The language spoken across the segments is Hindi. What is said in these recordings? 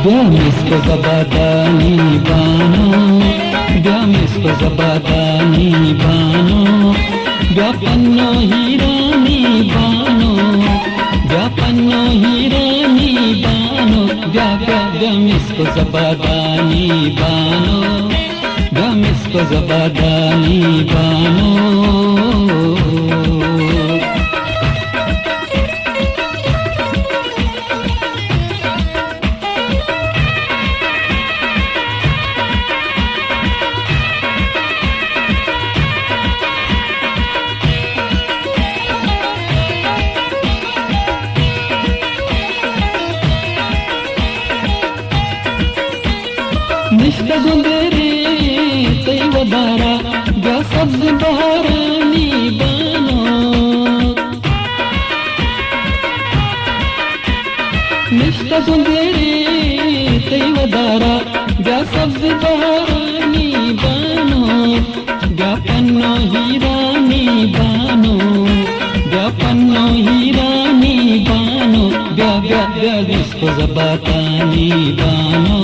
Misko zabadani bano, bia misko zabadani bano, bia panno hirani bano, bia panno hirani bano, bia misko zabadani bano, bia misko zabadani bano. निष्ठा गुंदेरे तै वदारा गा सब्ज बहारानी बानो निष्ठा गुंदेरे तै वदारा गा सब्ज बहारानी बानो गा पन्नो हीरानी बानो गा पन्नो हीरानी बानो गा गा गा जिसको ज़बातानी बानो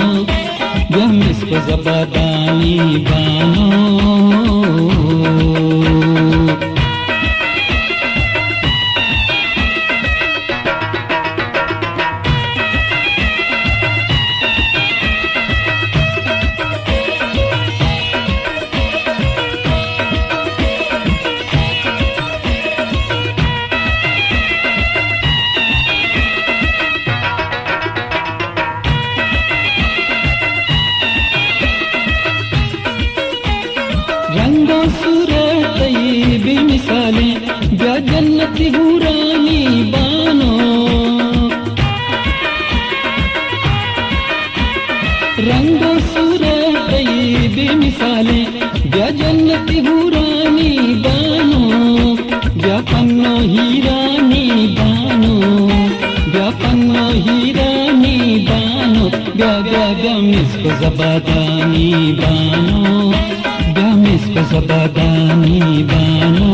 गा मिsko zabadani bano. रंगो सूरतई बेमिसाली ब्या जन्नती हुरानी बानो रंगो सूरतई बेमिसाली ब्या जन्नती हुरानी बानो ब्या पन्नो हीरानी बानो ब्या पन्नो हीरानी बानो ब्या ब्या ब्या मिsko zabadani Bano misko zabadani bano.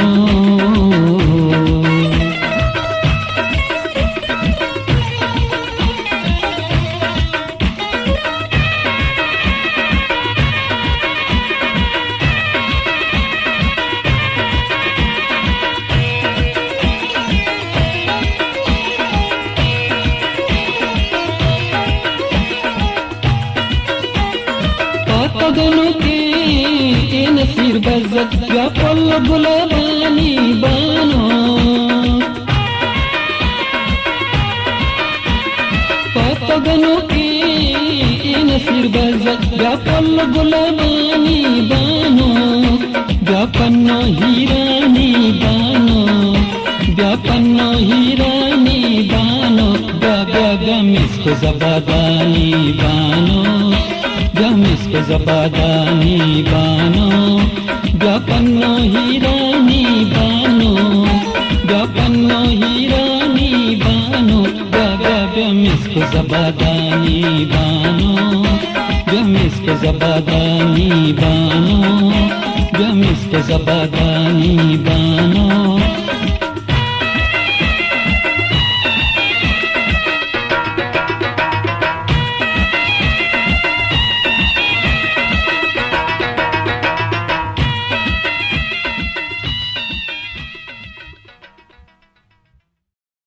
Naseer बज़त या पल गुलाबानी बानो पतगनो की नसीर बज़त या पल गुलाबानी बानो या पन्नो हीरानी बानो या पन्नो हीरानी बानो गा मिsko zabadani bano गा मिsko zabadani bano गा पन्नो हीरानी बानो गा पन्नो हीरानी बानो गा मिsko zabadani bano गा मिsko zabadani bano गा मिsko zabadani bano.